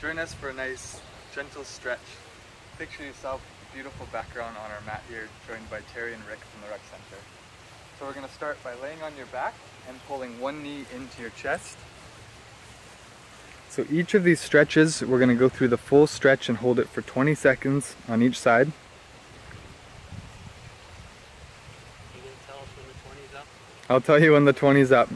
Join us for a nice, gentle stretch. Picture yourself, beautiful background on our mat here, joined by Terry and Rick from the Rec Center. So we're going to start by laying on your back and pulling one knee into your chest. So each of these stretches, we're going to go through the full stretch and hold it for 20 seconds on each side. You gonna tell us when the 20's up? I'll tell you when the 20's up.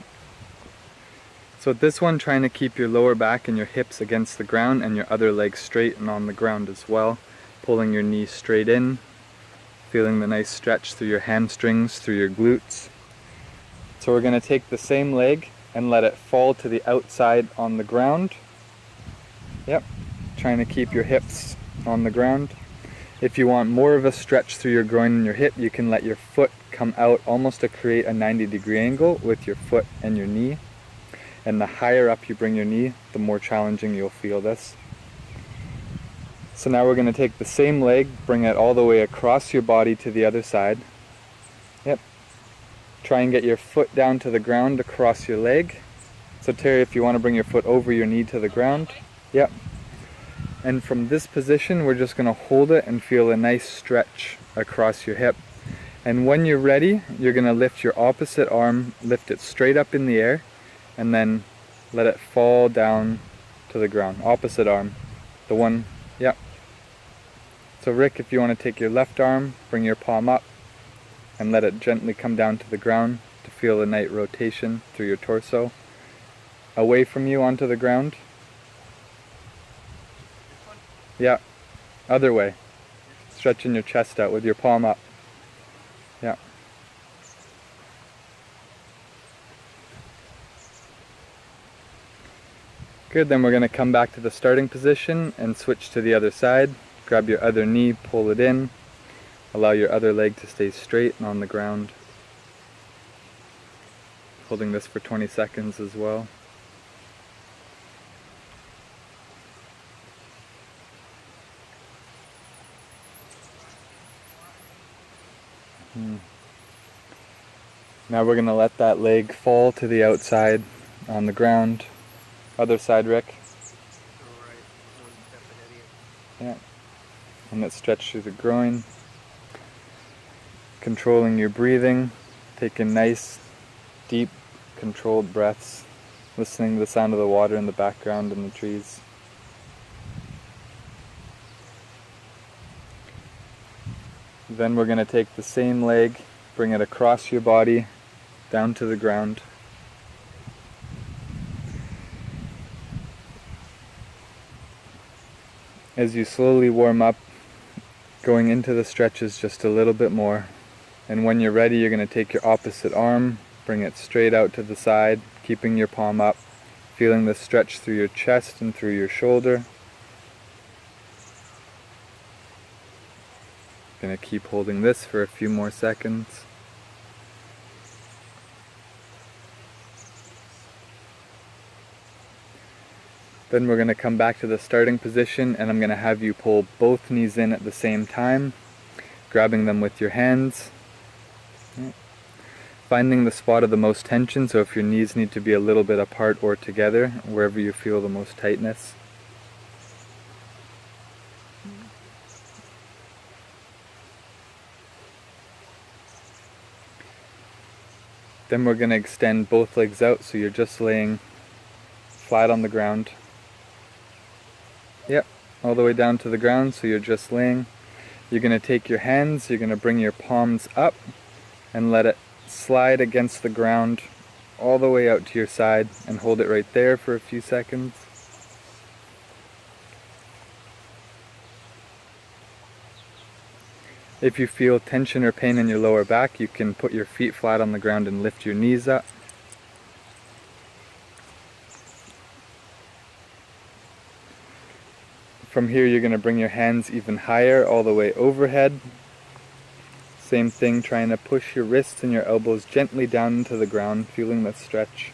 So with this one, trying to keep your lower back and your hips against the ground and your other leg straight and on the ground as well. Pulling your knee straight in, feeling the nice stretch through your hamstrings, through your glutes. So we're going to take the same leg and let it fall to the outside on the ground. Yep, trying to keep your hips on the ground. If you want more of a stretch through your groin and your hip, you can let your foot come out almost to create a 90-degree angle with your foot and your knee. And the higher up you bring your knee, the more challenging you'll feel this. So now we're going to take the same leg, bring it all the way across your body to the other side. Yep. Try and get your foot down to the ground across your leg. So Terry, if you want to bring your foot over your knee to the ground. Yep. And from this position, we're just going to hold it and feel a nice stretch across your hip. And when you're ready, you're going to lift your opposite arm, lift it straight up in the air, and then let it fall down to the ground. Opposite arm. The one, yep. So Rick, if you want to take your left arm, bring your palm up, and let it gently come down to the ground to feel the nice rotation through your torso. Away from you onto the ground. Yeah, other way. Stretching your chest out with your palm up. Yeah. Good, then we're going to come back to the starting position and switch to the other side. Grab your other knee, pull it in. Allow your other leg to stay straight and on the ground. Holding this for 20 seconds as well. Now we're going to let that leg fall to the outside on the ground. Other side, Rick. Yeah. And let's stretch through the groin. Controlling your breathing. Taking nice, deep, controlled breaths. Listening to the sound of the water in the background and the trees. Then we're going to take the same leg, bring it across your body, down to the ground. As you slowly warm up, going into the stretches just a little bit more. And when you're ready, you're going to take your opposite arm, bring it straight out to the side, keeping your palm up, feeling the stretch through your chest and through your shoulder. Going to keep holding this for a few more seconds. Then we're going to come back to the starting position, and I'm going to have you pull both knees in at the same time, grabbing them with your hands. Finding the spot of the most tension, so if your knees need to be a little bit apart or together, wherever you feel the most tightness. Then we're going to extend both legs out, so you're just laying flat on the ground. Yep, all the way down to the ground, so you're just laying. You're going to take your hands, you're going to bring your palms up and let it slide against the ground all the way out to your side and hold it right there for a few seconds. If you feel tension or pain in your lower back, you can put your feet flat on the ground and lift your knees up. From here, you're going to bring your hands even higher, all the way overhead. Same thing, trying to push your wrists and your elbows gently down into the ground, feeling the stretch.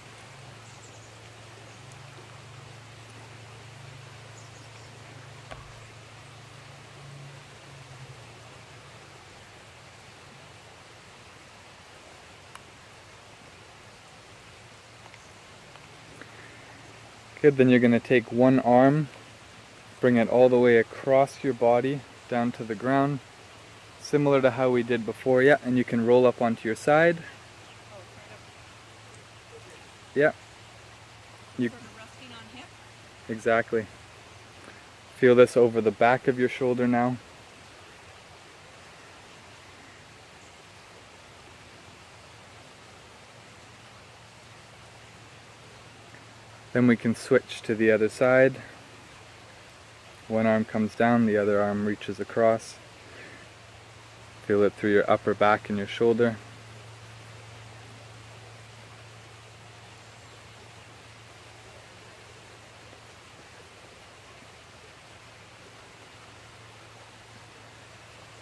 Good, then you're going to take one arm, Bring it all the way across your body down to the ground, similar to how we did before. Yeah, and you can roll up onto your side. Yeah. You Sort of resting on hip. exactly. Feel this over the back of your shoulder now. Then we can switch to the other side. One arm comes down, the other arm reaches across. Feel it through your upper back and your shoulder.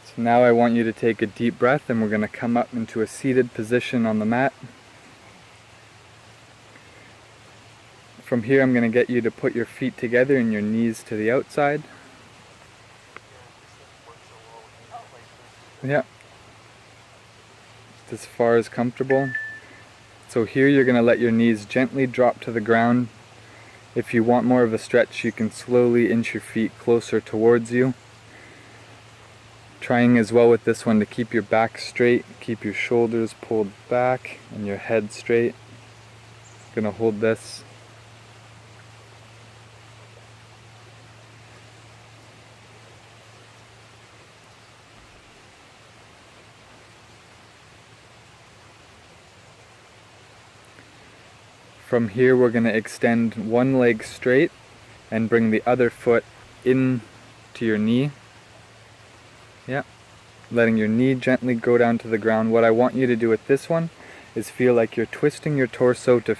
So now I want you to take a deep breath, and we're going to come up into a seated position on the mat. From here, I'm going to get you to put your feet together and your knees to the outside. Yeah. Just as far as comfortable. So here you're going to let your knees gently drop to the ground. If you want more of a stretch, you can slowly inch your feet closer towards you. Trying as well with this one to keep your back straight, keep your shoulders pulled back and your head straight. Gonna hold this. From here we're going to extend one leg straight and bring the other foot in to your knee. Yeah, letting your knee gently go down to the ground. What I want you to do with this one is feel like you're twisting your torso to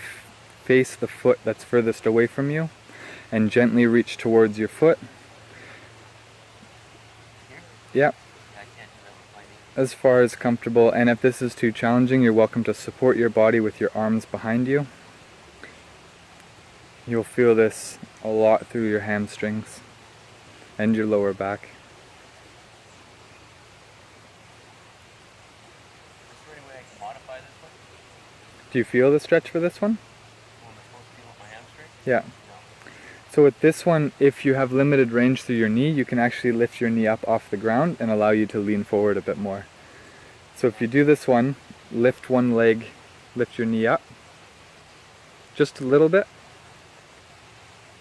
face the foot that's furthest away from you and gently reach towards your foot. Yeah, as far as comfortable, and if this is too challenging, you're welcome to support your body with your arms behind you. You'll feel this a lot through your hamstrings and your lower back. Is there any way I can modify this one? Do you feel the stretch for this one? Well, am I supposed to feel with my hamstring? Yeah. No. So with this one, if you have limited range through your knee, you can actually lift your knee up off the ground and allow you to lean forward a bit more. So if you do this one, lift one leg, lift your knee up, just a little bit.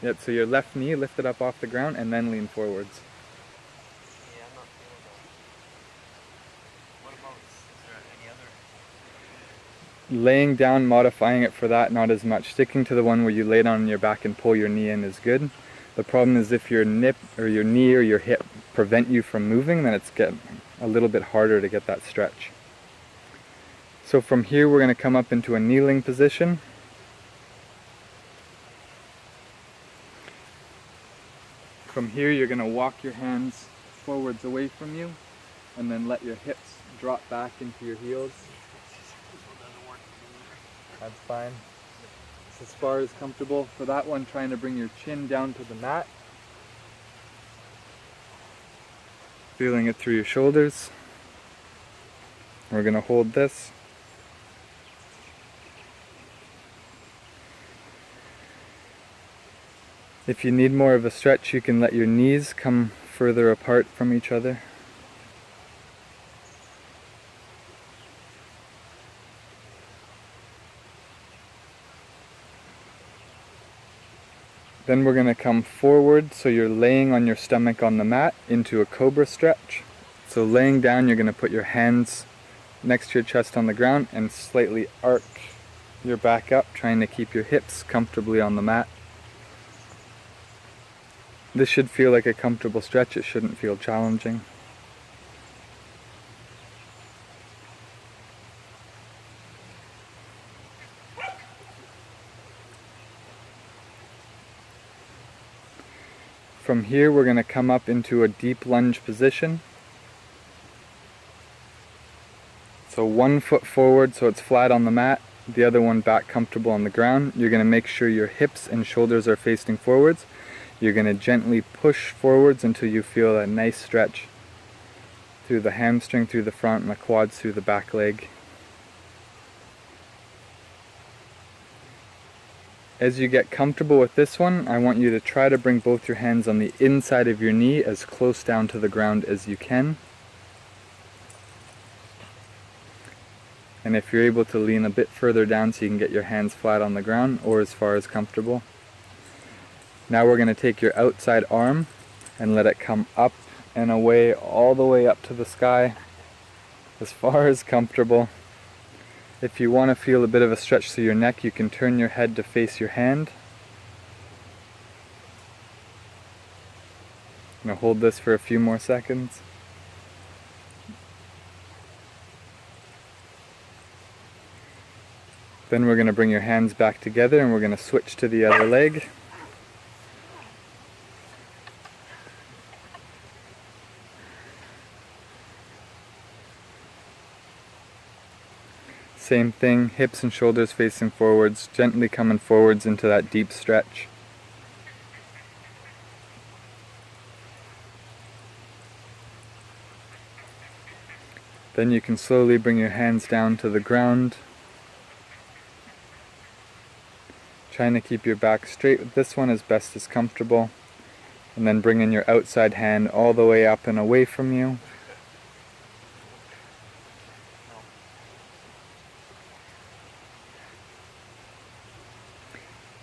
Yep, so your left knee lifted up off the ground and then lean forwards. Yeah, I'm not feeling that. What about, is there any other? Laying down, modifying it for that, not as much. Sticking to the one where you lay down on your back and pull your knee in is good. The problem is if your nip or your knee or your hip prevent you from moving, then it's getting a little bit harder to get that stretch. So from here we're going to come up into a kneeling position. From here you're going to walk your hands forwards away from you and then let your hips drop back into your heels. That's fine. It's as far as comfortable. For that one, trying to bring your chin down to the mat. Feeling it through your shoulders. We're going to hold this. If you need more of a stretch, you can let your knees come further apart from each other. Then we're going to come forward, so you're laying on your stomach on the mat into a cobra stretch. So laying down, you're going to put your hands next to your chest on the ground and slightly arc your back up, trying to keep your hips comfortably on the mat. This should feel like a comfortable stretch. It shouldn't feel challenging. From here we're going to come up into a deep lunge position. So one foot forward so it's flat on the mat, the other one back comfortable on the ground. You're going to make sure your hips and shoulders are facing forwards. You're going to gently push forwards until you feel a nice stretch through the hamstring, through the front, and the quads through the back leg. As you get comfortable with this one, I want you to try to bring both your hands on the inside of your knee as close down to the ground as you can. And if you're able to lean a bit further down so you can get your hands flat on the ground or as far as comfortable. Now we're going to take your outside arm and let it come up and away, all the way up to the sky, as far as comfortable. If you want to feel a bit of a stretch through your neck, you can turn your head to face your hand. I'm going to hold this for a few more seconds. Then we're going to bring your hands back together and we're going to switch to the other leg. Same thing, hips and shoulders facing forwards, gently coming forwards into that deep stretch. Then you can slowly bring your hands down to the ground, trying to keep your back straight with this one as best as comfortable, and then bringing your outside hand all the way up and away from you.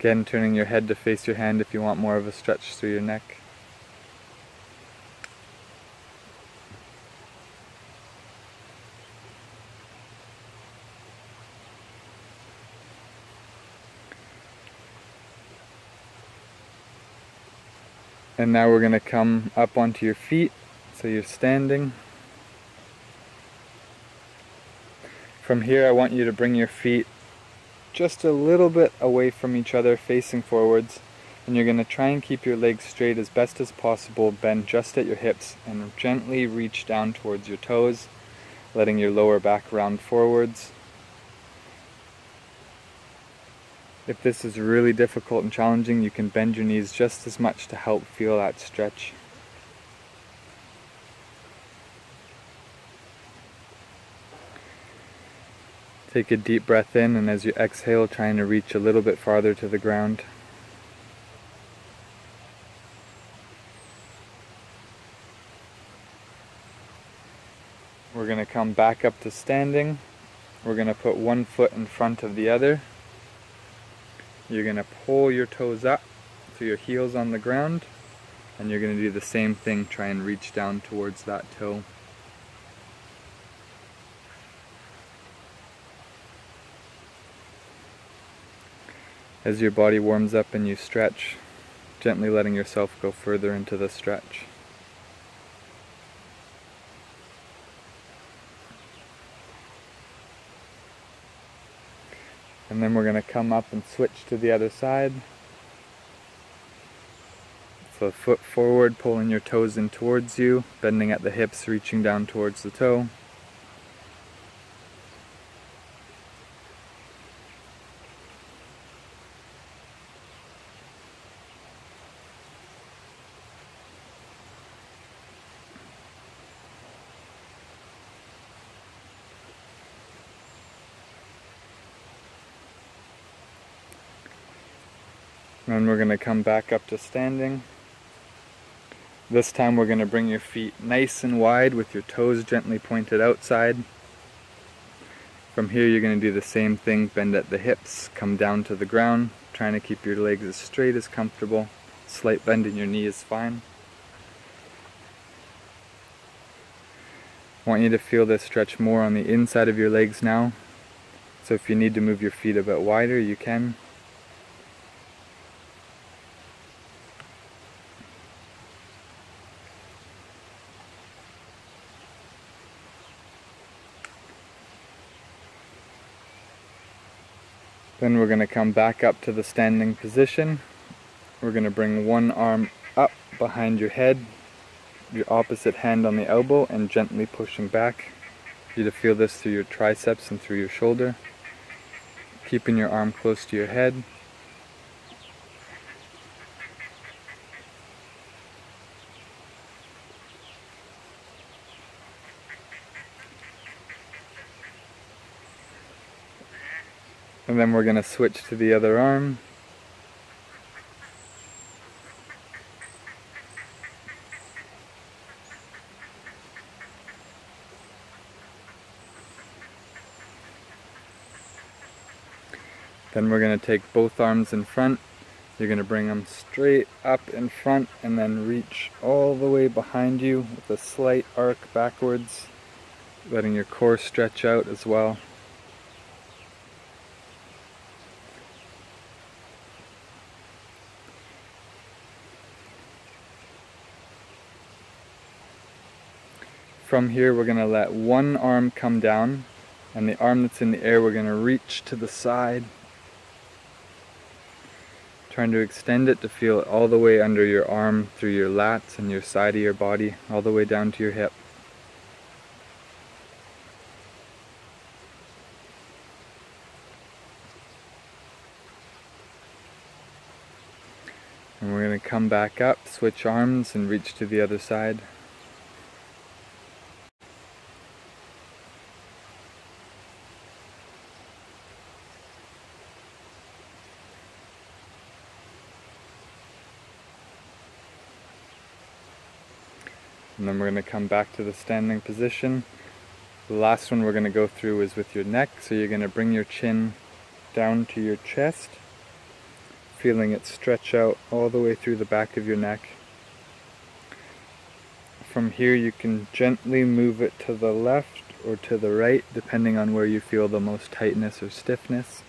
Again, turning your head to face your hand if you want more of a stretch through your neck. And now we're going to come up onto your feet, so you're standing. From here I want you to bring your feet just a little bit away from each other, facing forwards, and you're going to try and keep your legs straight as best as possible, bend just at your hips, and gently reach down towards your toes, letting your lower back round forwards. If this is really difficult and challenging, you can bend your knees just as much to help feel that stretch. Take a deep breath in, and as you exhale, trying to reach a little bit farther to the ground. We're going to come back up to standing. We're going to put one foot in front of the other. You're going to pull your toes up so your heel's on the ground, and you're going to do the same thing, try and reach down towards that toe. As your body warms up and you stretch, gently letting yourself go further into the stretch. And then we're going to come up and switch to the other side. So foot forward, pulling your toes in towards you, bending at the hips, reaching down towards the toe. And we're going to come back up to standing. This time we're going to bring your feet nice and wide with your toes gently pointed outside. From here you're going to do the same thing, bend at the hips, come down to the ground, trying to keep your legs as straight as comfortable. Slight bend in your knee is fine. I want you to feel this stretch more on the inside of your legs now. So if you need to move your feet a bit wider, you can. Then we're going to come back up to the standing position. We're going to bring one arm up behind your head, your opposite hand on the elbow, and gently pushing back. You to feel this through your triceps and through your shoulder. Keeping your arm close to your head. And then we're going to switch to the other arm. Then we're going to take both arms in front. You're going to bring them straight up in front and then reach all the way behind you with a slight arc backwards, letting your core stretch out as well. From here we're going to let one arm come down, and the arm that's in the air we're going to reach to the side, trying to extend it to feel it all the way under your arm, through your lats and your side of your body, all the way down to your hip. And we're going to come back up, switch arms and reach to the other side. And then we're going to come back to the standing position. The last one we're going to go through is with your neck, so you're going to bring your chin down to your chest, feeling it stretch out all the way through the back of your neck. From here you can gently move it to the left or to the right, depending on where you feel the most tightness or stiffness.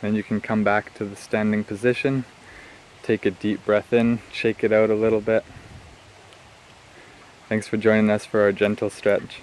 Then you can come back to the standing position, take a deep breath in, shake it out a little bit. Thanks for joining us for our gentle stretch.